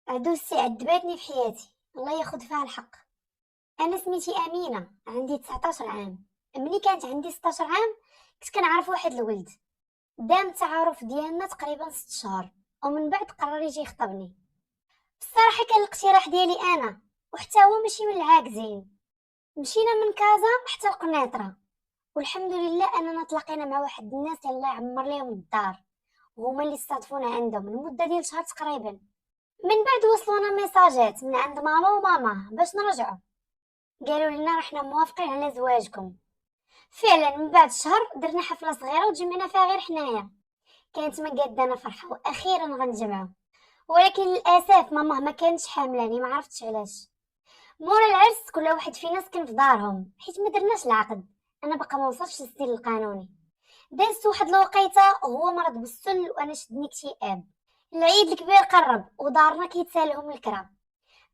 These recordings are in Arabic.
عدوسي عذباتني في حياتي، الله ياخد فيها الحق. انا سميتي امينه، عندي 19 عام. ملي كانت عندي 16 عام كنت كنعرف واحد الولد. دام التعارف ديالنا تقريبا 6 شهور، ومن بعد قرر يجي يخطبني. بصراحه كان الاقتراح ديالي انا، وحتى هو ماشي من العاكزين. مشينا من كازا حتى القنيطره، والحمد لله اننا تلاقينا مع واحد الناس الله يعمر ليهم الدار، وهما اللي استضفونا عندهم لمده ديال شهر تقريبا. من بعد وصلونا ميساجات من عند ماما وماما باش نرجعوا، قالوا لنا رحنا موافقين على زواجكم. فعلا من بعد شهر درنا حفله صغيره وتجمعنا فيها غير حنايا. كانت مقادانا فرحه واخيرا غنجمعوا. ولكن للاسف ماما ما كانتش حاملاني، ما عرفتش علاش. مورا العرس كل واحد فينا سكن في دارهم حيت ما درناش العقد. انا باقا ما وصلتش للسن القانوني. دازت واحد الوقيته وهو مرض بالسل وانا شدني اكتئاب. العيد الكبير قرب ودارنا كيتسالهم الكرا.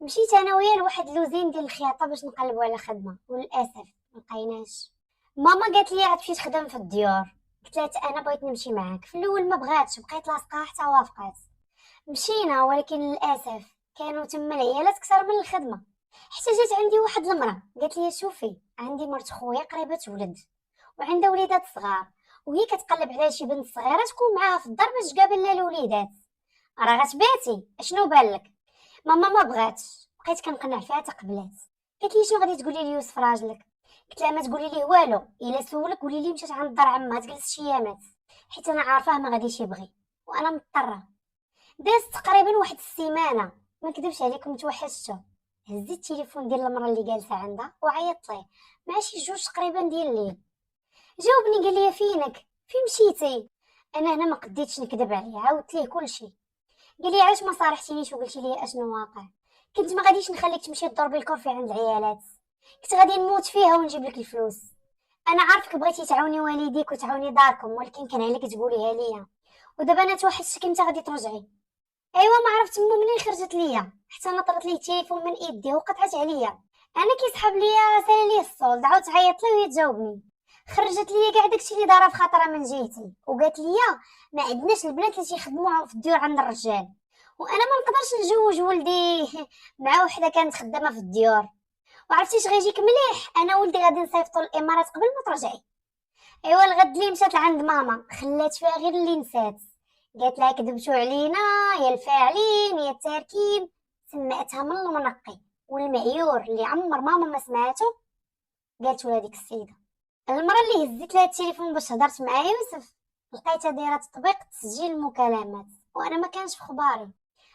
مشيت انا وياه لواحد لوزين ديال الخياطه باش نقلبوا على خدمه، وللاسف ملقيناش. ماما قالت لي عاد فين تخدم في الديور. قلت لها انا بغيت نمشي معاك. في الاول ما بغاتش، بقيت لاصقه حتى وافقات. مشينا ولكن للاسف كانوا تما العيالات كثر من الخدمه. حتى جات عندي واحد المراه قالت لي شوفي عندي مرت خويا قريبه تولد وعندها وليدات صغار، وهي كتقلب على شي بنت صغيره تكون معاها في الدار باش تقابل لها الوليدات. راه غتباتي اشنو بالك؟ ماما ما بغاتش، بقيت كنقنع فيها تقبلات. قالت لي شنو غادي تقولي لي يوسف راجلك؟ قلت لها ما تقولي ليه والو، الا سولك قولي لي مشات عند دار عمها تجلس شي ايامات، حيت انا عارفاه ما غاديش يبغي وانا مضطره. دازت تقريبا واحد السيمانه، ما نكذبش عليكم توحشته. هزيت التليفون ديال المراه اللي جالسه عندها وعيطت ليه مع شي جوج تقريبا ديال الليل. جاوبني قال لي فينك، فين مشيتي؟ انا هنا ما قديتش نكذب عليه، عاودت ليه كلشي. قال لي علاش ما صارحتينيش وقلتي لي اشنو واقع؟ كنت ما غاديش نخليك تمشي تضربي الكرفي عند العيالات، كنت غادي نموت فيها ونجيب لك الفلوس. انا عارفك بغيتي تعاوني والديك وتعاوني داركم، ولكن كان عليك تقوليها ليا. ودابا انا توحشتك انت غادي ترجعي. ايوا ما عرفت مو منين خرجت ليا، حتى نطرت لي التليفون من ايدي وقطعت عليا. انا كيسحب ليا سال لي الصول، عاودت عيطت لها وهي تجاوبني. خرجت ليا كاع داكشي اللي دارها في خاطرها من جهتي، وقالت ليا ما عندناش البنات اللي تيخدموا في الديور عند الرجال، وانا ما نقدرش نجوج ولدي مع وحده كانت خدامه في الديور. وعرفتي اش غيجيك مليح؟ انا ولدي غادي نصيفطو للامارات قبل ما ترجعي. ايوا الغد اللي مشات لعند ماما خلات فيها غير اللي نسات. قالت لها كذبتوا علينا يا الفاعلين يا التاركين. سمعتها من المنقي والمعيور اللي عمر ماما ما سمعته. قالت لها ديك السيده. المره اللي هزيت لها التليفون باش هضرت مع يوسف لقيتها دايره تطبيق تسجيل المكالمات، وانا ما كانش في خباري.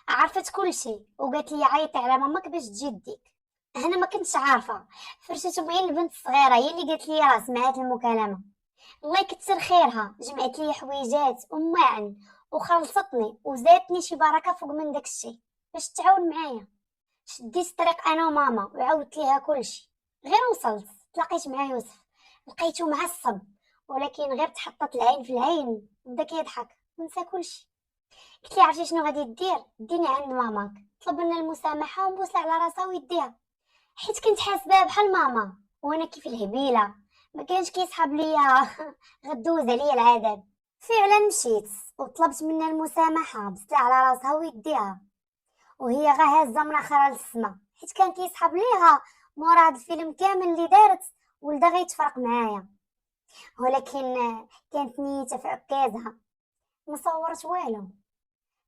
عرفت كل شيء وقالت لي عيطي على ماماك باش تجي ديك. انا ما كنتش عارفه، فرشت معين البنت الصغيره هي اللي قالت لي راه سمعت المكالمه. الله يكثر خيرها، جمعت لي حويجات وماعن وخلصتني وزادتني شي بركه فوق من داك الشيء باش تعاون معايا. شديت الطريق انا وماما وعاودت ليها كلشي. غير وصلت تلاقيت مع يوسف، لقيته معصب، ولكن غير تحطت العين في العين بدا كيضحك ونسى كلشي. قلت لي عرفتي شنو غادي دير؟ ديني عند ماماك طلب لنا المسامحه ونبوسها على راسها ويديها، حيت كنت حاسباها بحال ماما. وانا كيف الهبيله ما كانش كيسحب ليا غدوز عليا العذاب. فعلا مشيت وطلبت منها المسامحه بوستها على راسها ويديها، وهي غا هازه من اخرها للسما، حيت كان كيسحب ليها مورا هاد الفيلم كامل اللي دارت ولدا غيتفرق معايا. ولكن كانت نيتها في عكازها، ما صورت والو.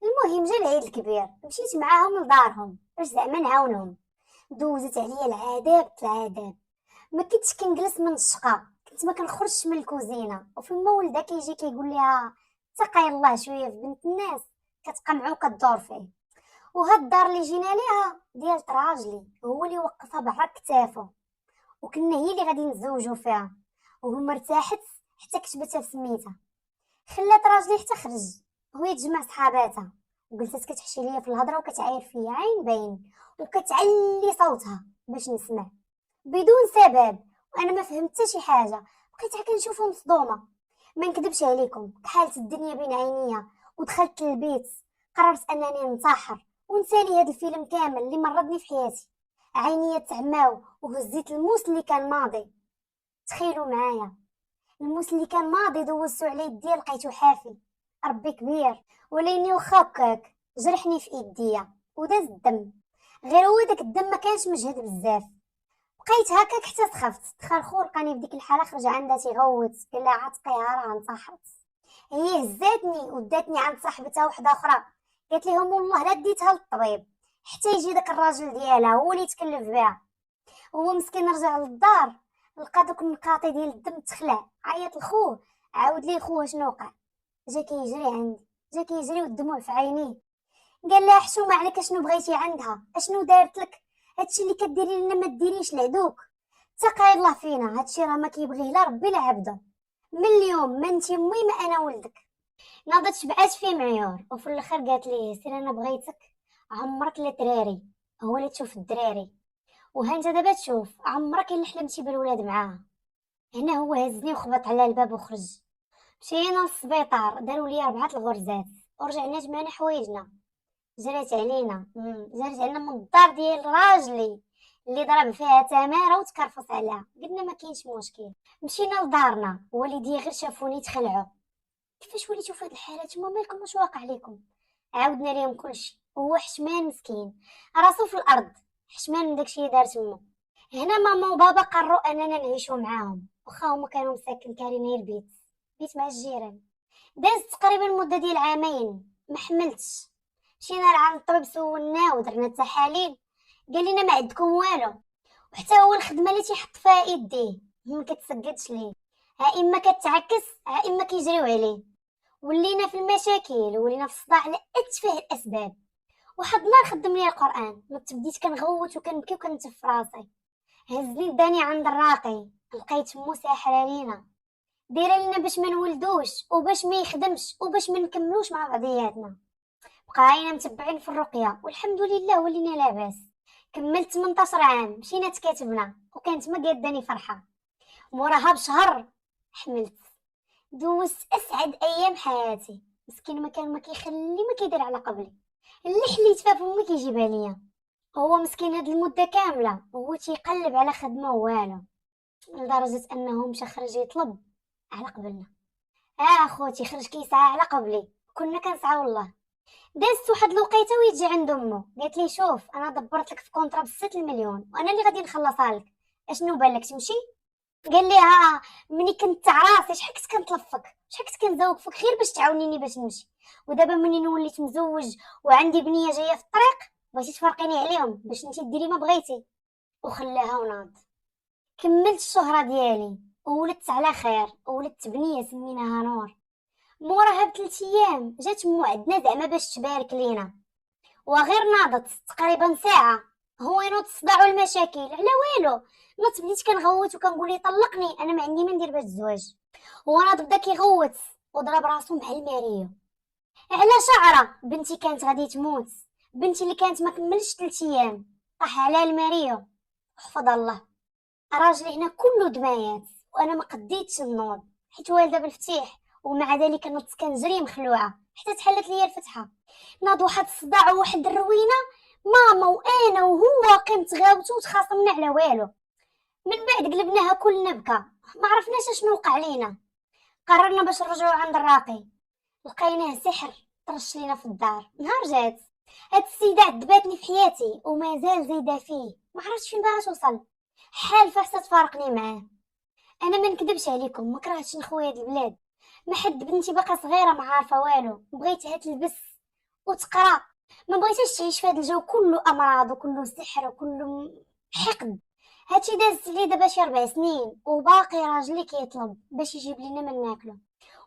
المهم جا العيد الكبير مشيت معاهم لدارهم باش زعما نعاونهم. دوزت عليا العذاب العذاب، ما كنتش كنجلس من الشقا، كنت ما كنخرجش من الكوزينه، وفيما ولدا كيجي كيقول لها تقي الله شويه في بنت الناس كتقمعو كدور فيه. وهاد الدار اللي جينا ليها ديال راجلي هو اللي وقفها بعرى كتافو، وكنا هي اللي غادي نتزوجوا فيها، وهما ارتاحت حتى كتبتها في سميتها. خلات راجلي حتى خرج هو يتجمع صحاباتها، وجلست كتحشي ليا في الهضره وكتعاير فيا عين باين، وكتعلي صوتها باش نسمع بدون سبب. وانا ما فهمت حتى شي حاجه، بقيت كنشوفه مصدومه. ما نكذبش عليكم كحالت الدنيا بين عينيا، ودخلت للبيت قررت انني ننتحر ونسالي هذا الفيلم كامل اللي مرضني في حياتي. عينيا تعماو وهزيت الموس اللي كان ماضي. تخيلوا معايا، الموس اللي كان ماضي دوزتو على يدي لقيتو حافي. ربي كبير، وليني وخا هكاك جرحني في ايديا. وداز الدم، غير هو داك الدم ما كانش مجهد بزاف. بقيت هكاك حتى سخفت. دخل خو لقاني في ديك الحاله، خرج عندها تيغوت، قال لها عتقيها راه انتحرت. هي هزاتني وداتني عند صاحبتها وحده اخرى، قالت لهم والله لا ديتها للطبيب حتى يجي داك الراجل ديالها هو اللي يتكلف بها. هو مسكين رجع للدار، لقى دوك النقاطي ديال الدم تخلع، عيط لخوه، عاود ليه خوه شنو وقع. جا كيجري عندي، جا كيجري والدموع في عينيه. قال لها حشومه عليك اشنو بغيتي عندها، اشنو دارت لك؟ هادشي اللي كديري لنا ما ديريش لعدوك. تقاي الله فينا، هادشي راه ما كيبغيه لا ربي لا عبده. من اليوم ما انتي امي ما انا ولدك. ناضت شبعات فيه معيور، وفي الاخر قالت لي سير انا بغيتك عمرك لا دراري، هو اللي تشوف الدراري. وها انت دابا تشوف عمرك الا حلمتي بالولاد معاها. هنا هو هزني وخبط على الباب وخرج. مشينا للسبيطار، داروا لي 4 الغرزات، ورجعنا جمعنا حوايجنا. جرات علينا جرات علينا من الدار ديال راجلي اللي ضرب فيها تماره وتكرفص عليها. قلنا ما كاينش مشكل، مشينا لدارنا. والدي غير شافوني تخلعوا، كيفاش وليتوا في هاد الحاله نتوما مالكم واش واقع لكم؟ عاودنا ليهم كلشي. هو حشمان مسكين راسو في الارض، حشمان من داكشي اللي دار تما. هنا ماما وبابا قرروا اننا نعيشوا معاهم، واخا هما كانوا مساكن كارين غير بيت مع الجيران. دازت تقريبا مده ديال عامين ما حملتش. مشينا لعند الطبيب سولناه ودرنا التحاليل، قال لنا ما عندكم والو. وحتى هو الخدمه اللي تيحط فيها يديه ما كتسقدش ليه، ها اما كتعكس ها اما كيجريو عليه. ولينا في المشاكل، ولينا في الصداع على اتفه الاسباب. واحد النهار خدم لي القران، نط بديت كنغوت وكنبكي وكنتف في راسي. هزني داني عند الراقي، لقيت مو ساحره لينا، دايره لينا باش ما نولدوش وباش ما يخدمش وباش ما نكملوش مع بعضياتنا. بقينا متبعين في الرقيه والحمد لله ولينا لاباس. كملت 18 عام، مشينا تكاتبنا وكانت ما قاداني فرحه. موراها بشهر حملت. دوزت اسعد ايام حياتي. مسكين ما كيخلي ما كيدير على قبلي، اللي حليت فيها فمي كيجيبها ليا. هو مسكين هاد المده كامله هو تيقلب على خدمه والو، لدرجه انه مشى خرج يطلب على قبلنا. اخوتي خرج كيسعى على قبلي، كنا كنسعى والله. دازت واحد الوقيته ويجي عند امه، قالت لي شوف انا دبرت لك في كونطرا ب6 المليون وانا اللي غادي نخلصها لك، اشنو بالك تمشي؟ قال لي ها ملي كنت تاع راسي شحال كنت كنطلفك، شحال كنت كنزوق فيك غير باش تعاونيني باش نمشي. ودابا منين وليت مزوج وعندي بنيه جايه في الطريق بغيتي تفرقيني عليهم باش انتي ديري ما بغيتي. وخلاها وناض. كملت الشهره ديالي وولدت على خير، وولدت بنيه سميناها نور. موراها ب3 ايام جات مو عندنا زعما باش تبارك لينا، وغير ناضت تقريبا ساعه هو ينوض الصداع والمشاكل على والو. نوض بديت كنغوت وكنقول ليه طلقني انا ما عندي ما ندير باش الزواج. هو ناض بدا كيغوت وضرب راسو مع الماريو على شعره. بنتي كانت غادي تموت، بنتي اللي كانت ما كملش 3 ايام طاح على الماريو. حفظ الله. راجلي هنا كله دمايات وانا ما قديتش نوض حيت والده بالفتيح، ومع ذلك نضت كنجري مخلوعه حتى تحلت ليا الفتحه. ناض واحد الصداع وواحد الروينه، ماما وانا وهو كنتغاوتو وتخاصمنا على والو. من بعد قلبناها كلنا بكا، ما عرفناش شنو وقع لينا. قررنا باش نرجعوا عند الراقي، لقيناه سحر طرش لينا في الدار. نهار جات هاد السيده عذباتني في حياتي ومازال زايده فيه، ما عرفتش فين باغا توصل. حالفه حتى تفارقني معاه. انا ما نكذبش عليكم، ما كرهتش نخويا هاد البلاد. ما حد بنتي باقا صغيره ما عارفه والو، بغيتها تلبس وتقرا، ما بغيتهاش تعيش في هذا الجو كله امراض وكله سحر وكله حقد. هادشي دازت لي دابا شي 4 سنين وباقي راجلي كيطلب باش يجيب لنا من ناكلو،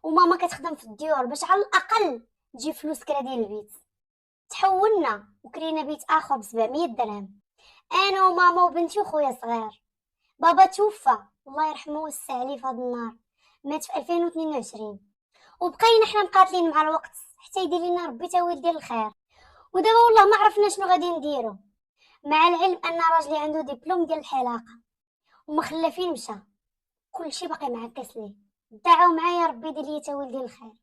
وماما كتخدم في الديور باش على الاقل تجيب فلوس كرا ديال البيت. تحولنا وكرينا بيت اخر ب700 درهم، انا وماما وبنتي وخويا صغير. بابا توفى الله يرحمه ويوسع عليه في هذا النهار، مات في 2022. وبقينا حنا مقاتلين مع الوقت حتى يدير لنا ربي تاويل ديال الخير. ودابا والله ما عرفنا شنو غادي نديرو، مع العلم ان راجلي عنده دبلوم ديال الحلاقه ومخلفين مشى، كلشي باقي معكس ليه. دعاو معايا ربي يدير لي تاويل ديال الخير.